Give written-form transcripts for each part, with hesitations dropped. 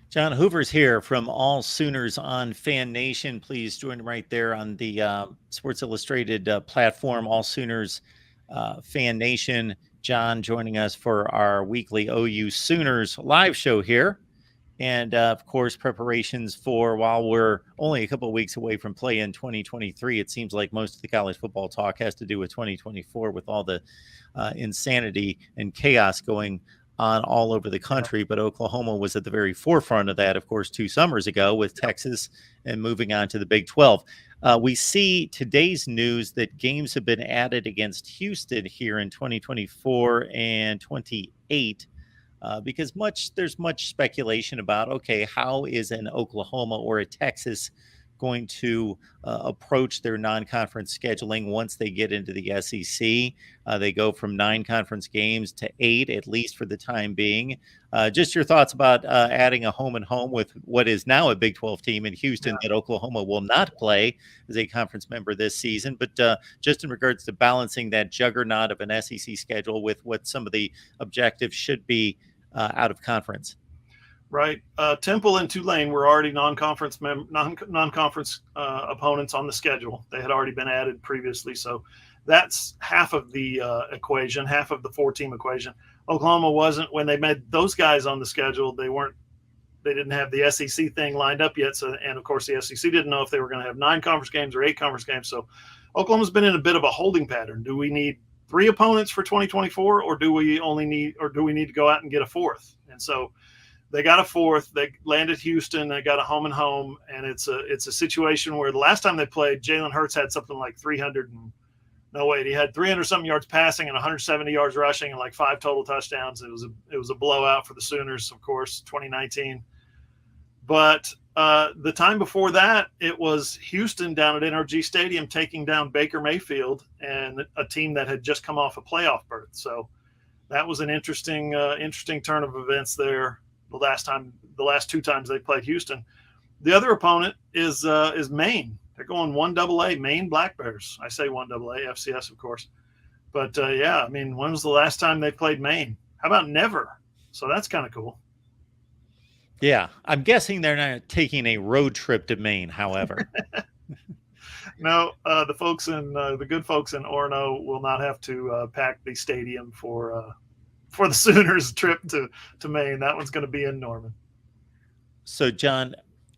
John Hoover's here from All Sooners on Fan Nation. Please join him right there on the Sports Illustrated platform, All Sooners Fan Nation. John joining us for our weekly OU Sooners live show here. And of course, preparations for while we're only a couple of weeks away from play in 2023, it seems like most of the college football talk has to do with 2024 with all the insanity and chaos going on all over the Yeah. country. But Oklahoma was at the very forefront of that, of course, 2 summers ago with Texas and moving on to the Big 12. We see today's news that games have been added against Houston here in 2024 and 28. Because there's much speculation about, okay, how is an Oklahoma or a Texas going to approach their non-conference scheduling once they get into the SEC? They go from 9 conference games to 8, at least for the time being. Just your thoughts about adding a home and home with what is now a Big 12 team in Houston that Oklahoma will not play as a conference member this season, but just in regards to balancing that juggernaut of an SEC schedule with what some of the objectives should be out of conference. Right. Temple and Tulane were already non-conference opponents on the schedule. They had already been added previously, so that's half of the equation, half of the 4-team equation. Oklahoma wasn't when they made those guys on the schedule. They didn't have the SEC thing lined up yet. So, and of course, the SEC didn't know if they were going to have 9 conference games or 8 conference games. So, Oklahoma's been in a bit of a holding pattern. Do we need 3 opponents for 2024, or do we need to go out and get a 4th? And so they got a 4th. They landed Houston. They got a home and home, and it's a situation where the last time they played, Jalen Hurts had something like 300 and no wait, he had 300 something yards passing and 170 yards rushing and like 5 total touchdowns. It was a blowout for the Sooners, of course, 2019. But the time before that, it was Houston down at NRG Stadium taking down Baker Mayfield and a team that had just come off a playoff berth. So that was an interesting turn of events there. The last 2 times they played Houston. The other opponent is Maine. They're going 1AA, Maine Black Bears. I say 1AA, FCS, of course. But yeah, I mean, when was the last time they played Maine? How about never? So that's kind of cool. Yeah, I'm guessing they're not taking a road trip to Maine, however. No, the good folks in Orono will not have to pack the stadium for the Sooners trip to Maine. That one's going to be in Norman. So, John,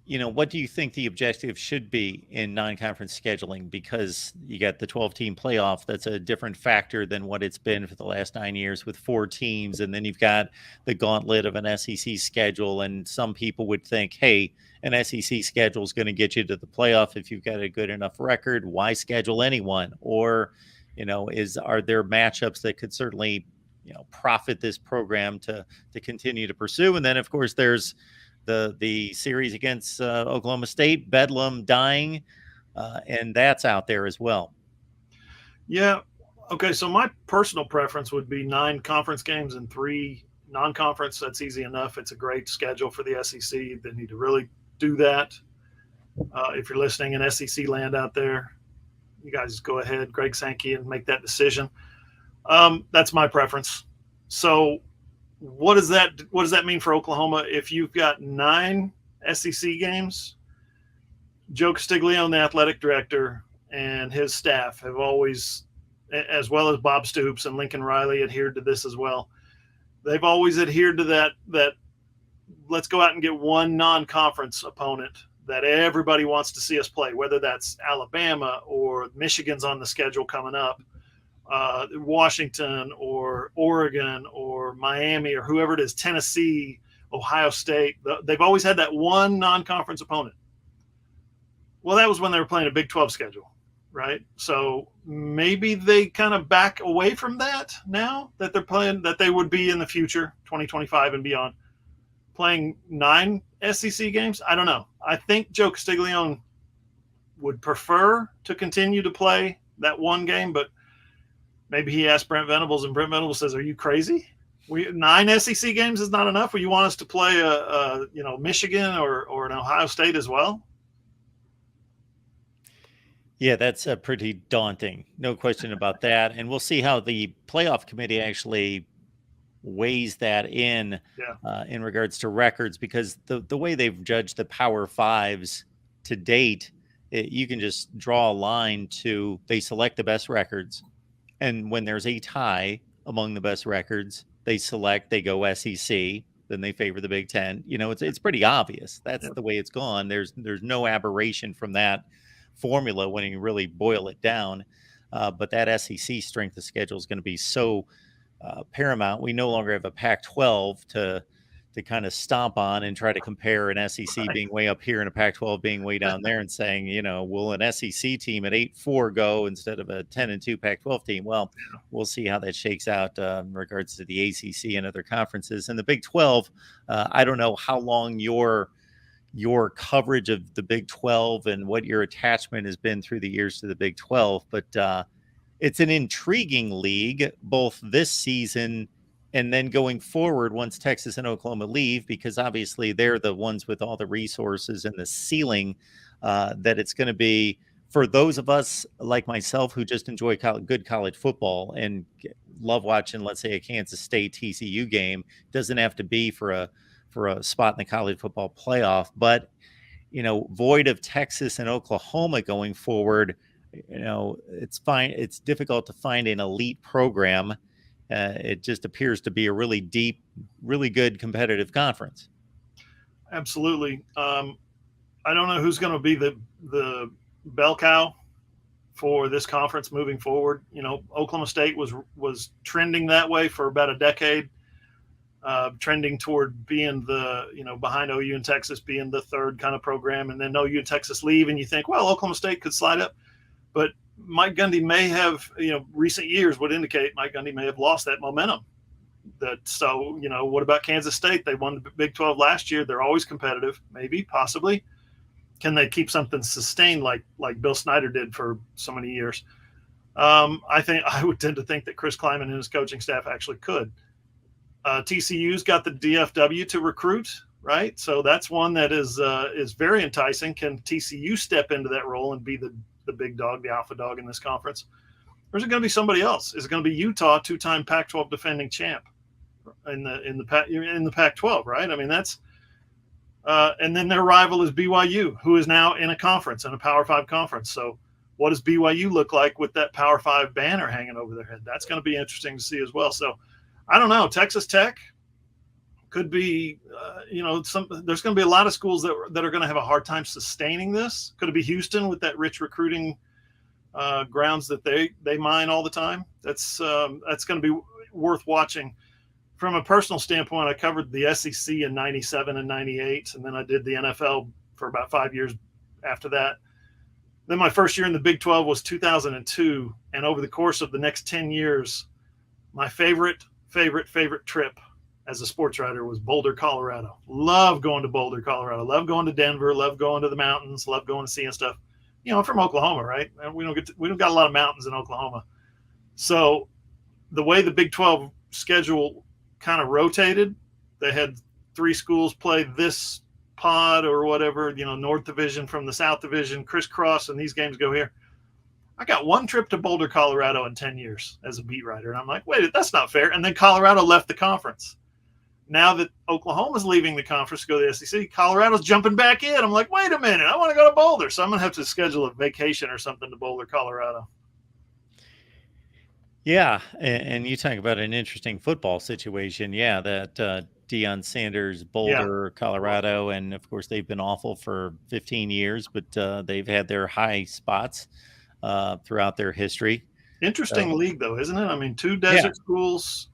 what do you think the objective should be in non-conference scheduling? Because you got the 12-team playoff. That's a different factor than what it's been for the last 9 years with 4 teams. And then you've got the gauntlet of an SEC schedule. And some people would think, hey, an SEC schedule is going to get you to the playoff if you've got a good enough record. Why schedule anyone? Or, are there matchups that could certainly, profit this program to continue to pursue? And then, of course, there's the series against Oklahoma State, Bedlam dying, and that's out there as well. Yeah. Okay. So my personal preference would be 9 conference games and 3 non-conference. That's easy enough. It's a great schedule for the SEC. They need to really do that. If you're listening in SEC land out there, you guys go ahead, Greg Sankey, and make that decision. That's my preference. So what does that mean for Oklahoma? If you've got 9 SEC games, Joe Castiglione, the athletic director, and his staff have always, as well as Bob Stoops and Lincoln Riley, adhered to this as well. They've always adhered to that let's go out and get one non-conference opponent that everybody wants to see us play, whether that's Alabama or Michigan's on the schedule coming up, Washington or Oregon or Miami or whoever it is, Tennessee, Ohio State. They've always had that one non-conference opponent. Well, that was when they were playing a Big 12 schedule, right? So maybe they kind of back away from that now that they're playing, that they would be in the future, 2025 and beyond, playing 9 SEC games. I don't know. I think Joe Castiglione would prefer to continue to play that one game, but maybe he asked Brent Venables, and Brent Venables says, "Are you crazy? 9 SEC games is not enough. You want us to play a Michigan or an Ohio State as well?" Yeah, that's pretty daunting. No question about that. And we'll see how the playoff committee actually weighs that Yeah. in regards to records, because the way they've judged the Power Fives to date, you can just draw a line to they select the best records, and when there's a tie among the best records, they go SEC, then they favor the Big Ten. It's pretty obvious. That's Yeah. the way it's gone. There's no aberration from that formula when you really boil it down. But that SEC strength of schedule is going to be so paramount. We no longer have a Pac-12 to kind of stomp on and try to compare an SEC Right. being way up here and a Pac-12 being way down there, and saying, will an SEC team at 8-4 go instead of a 10-2 Pac-12 team? Well, we'll see how that shakes out in regards to the ACC and other conferences. And the Big 12, I don't know how long your coverage of the Big 12 and what your attachment has been through the years to the Big 12, but it's an intriguing league, both this season and then going forward once Texas and Oklahoma leave, because obviously they're the ones with all the resources and the ceiling that it's going to be for those of us like myself who just enjoy good college football and love watching, let's say, a Kansas State TCU game. Doesn't have to be for a spot in the college football playoff, but void of Texas and Oklahoma going forward, it's fine. It's difficult to find an elite program. It just appears to be a really deep, really good competitive conference. Absolutely. I don't know who's going to be the bell cow for this conference moving forward. Oklahoma State was trending that way for about a decade, trending toward being behind OU and Texas, being the third kind of program, and then OU and Texas leave, and you think, well, Oklahoma State could slide up. But Mike Gundy may have, recent years would indicate Mike Gundy may have lost that momentum. So, what about Kansas State? They won the Big 12 last year. They're always competitive, maybe, possibly. Can they keep something sustained like Bill Snyder did for so many years? I would tend to think that Chris Kleiman and his coaching staff actually could. TCU's got the DFW to recruit, right? So that's one that is very enticing. Can TCU step into that role and be the big dog, the alpha dog in this conference? Or is it going to be somebody else? Is it going to be Utah, two-time Pac-12 defending champ in the Pac-12, right? I mean, that's and then their rival is BYU, who is now in a conference, in a Power 5 conference. So what does BYU look like with that Power 5 banner hanging over their head? That's going to be interesting to see as well. So I don't know. Texas Tech could be, there's going to be a lot of schools that are going to have a hard time sustaining this. Could it be Houston with that rich recruiting grounds that they mine all the time? That's going to be worth watching. From a personal standpoint, I covered the SEC in 97 and 98, and then I did the NFL for about 5 years after that. Then my first year in the Big 12 was 2002, and over the course of the next 10 years, my favorite trip as a sports writer was Boulder, Colorado. Love going to Boulder, Colorado. Love going to Denver. Love going to the mountains. Love going to seeing stuff. I'm from Oklahoma, right? And we don't got a lot of mountains in Oklahoma. So the way the Big 12 schedule kind of rotated, they had 3 schools play this pod or whatever, North Division from the South Division, crisscross, and these games go here. I got one trip to Boulder, Colorado in 10 years as a beat writer. And I'm like, wait, that's not fair. And then Colorado left the conference. Now that Oklahoma's leaving the conference to go to the SEC, Colorado's jumping back in. I'm like, wait a minute, I want to go to Boulder. So I'm going to have to schedule a vacation or something to Boulder, Colorado. Yeah, and you talk about an interesting football situation. Yeah, that Deion Sanders, Boulder, Colorado, and of course they've been awful for 15 years, but they've had their high spots throughout their history. Interesting league, though, isn't it? I mean, 2 desert schools,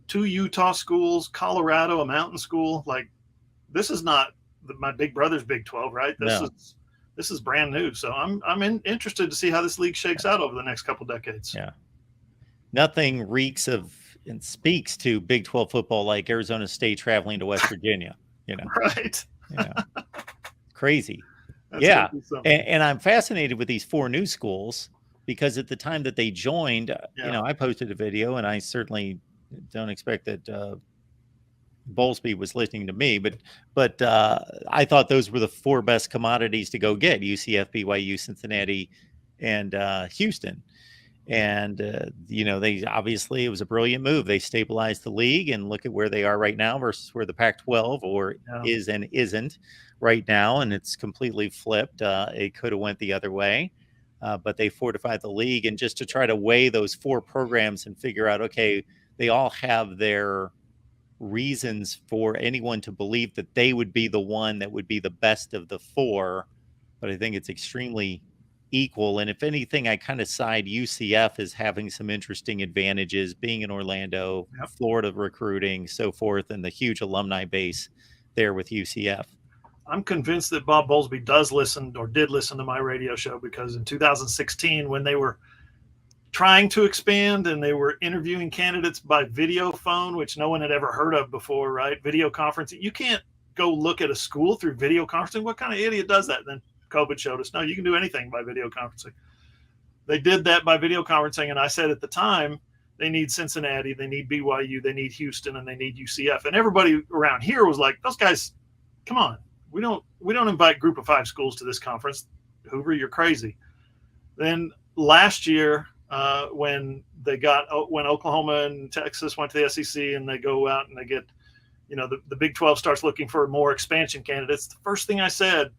2 Utah schools, Colorado, a mountain school. Like, this is not my big brother's Big 12, right? This is brand new. So I'm interested to see how this league shakes out over the next couple decades. Yeah. Nothing reeks of and speaks to Big 12 football like Arizona State traveling to West Virginia, Right. Crazy. Yeah. And I'm fascinated with these 4 new schools because at the time that they joined, I posted a video, and I certainly don't expect that Bowlesby was listening to me, but I thought those were the 4 best commodities to go get: UCF, BYU, Cincinnati, and Houston. And they obviously, it was a brilliant move. They stabilized the league, and look at where they are right now versus where the Pac-12 or Yeah. is and isn't right now, and it's completely flipped. It could have went the other way, but they fortified the league, and just to try to weigh those four programs and figure out, okay, they all have their reasons for anyone to believe that they would be the one that would be the best of the four, but I think it's extremely equal. And if anything, I kind of side UCF as having some interesting advantages, being in Orlando, Yep. Florida recruiting, so forth, and the huge alumni base there with UCF. I'm convinced that Bob Bowlesby did listen to my radio show, because in 2016, when they were trying to expand and they were interviewing candidates by video phone, which no one had ever heard of before, right? Video conferencing. You can't go look at a school through video conferencing. What kind of idiot does that? Then COVID showed us, no, you can do anything by video conferencing. They did that by video conferencing. And I said at the time, they need Cincinnati, they need BYU, they need Houston, and they need UCF. And everybody around here was like, those guys, come on. We don't invite group of 5 schools to this conference. Hoover, you're crazy. Then last year, when Oklahoma and Texas went to the SEC, and they go out and they get, the Big 12 starts looking for more expansion candidates. The first thing I said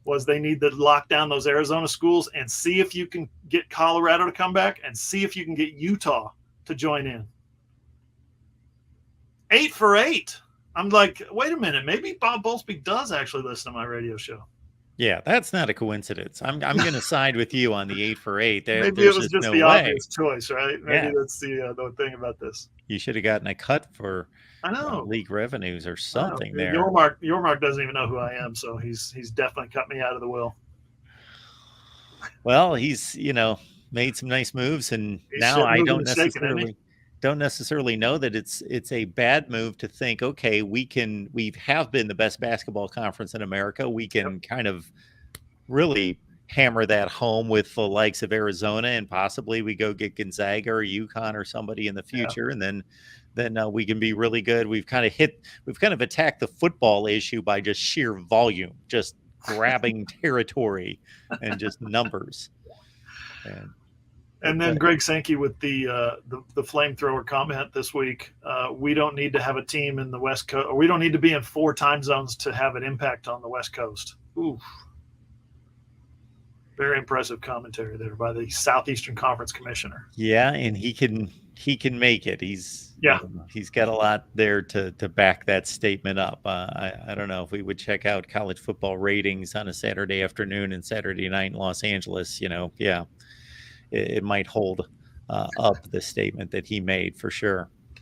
was they need to lock down those Arizona schools and see if you can get Colorado to come back and see if you can get Utah to join in. 8 for 8. I'm like, wait a minute, maybe Bob Bowlesby does actually listen to my radio show. Yeah, that's not a coincidence. I'm going to side with you on the 8 for 8. Maybe it was just the obvious choice, right? Maybe that's the thing about this. You should have gotten a cut for I league revenues or something there. Yormark doesn't even know who I am, so he's definitely cut me out of the will. Well, he's made some nice moves, and now I don't necessarily know that it's a bad move to think, okay, we have been the best basketball conference in America. We can kind of really hammer that home with the likes of Arizona, and possibly we go get Gonzaga or UConn or somebody in the future, and then we can be really good. We've kind of attacked the football issue by just sheer volume, just grabbing territory and just numbers. And then Greg Sankey with the flamethrower comment this week. We don't need to have a team in the West Coast, or we don't need to be in 4 time zones to have an impact on the West Coast. Ooh. Very impressive commentary there by the Southeastern Conference Commissioner. Yeah, and he can make it. He's got a lot there to back that statement up. I don't know if we would check out college football ratings on a Saturday afternoon and Saturday night in Los Angeles. It might hold up the statement that he made for sure.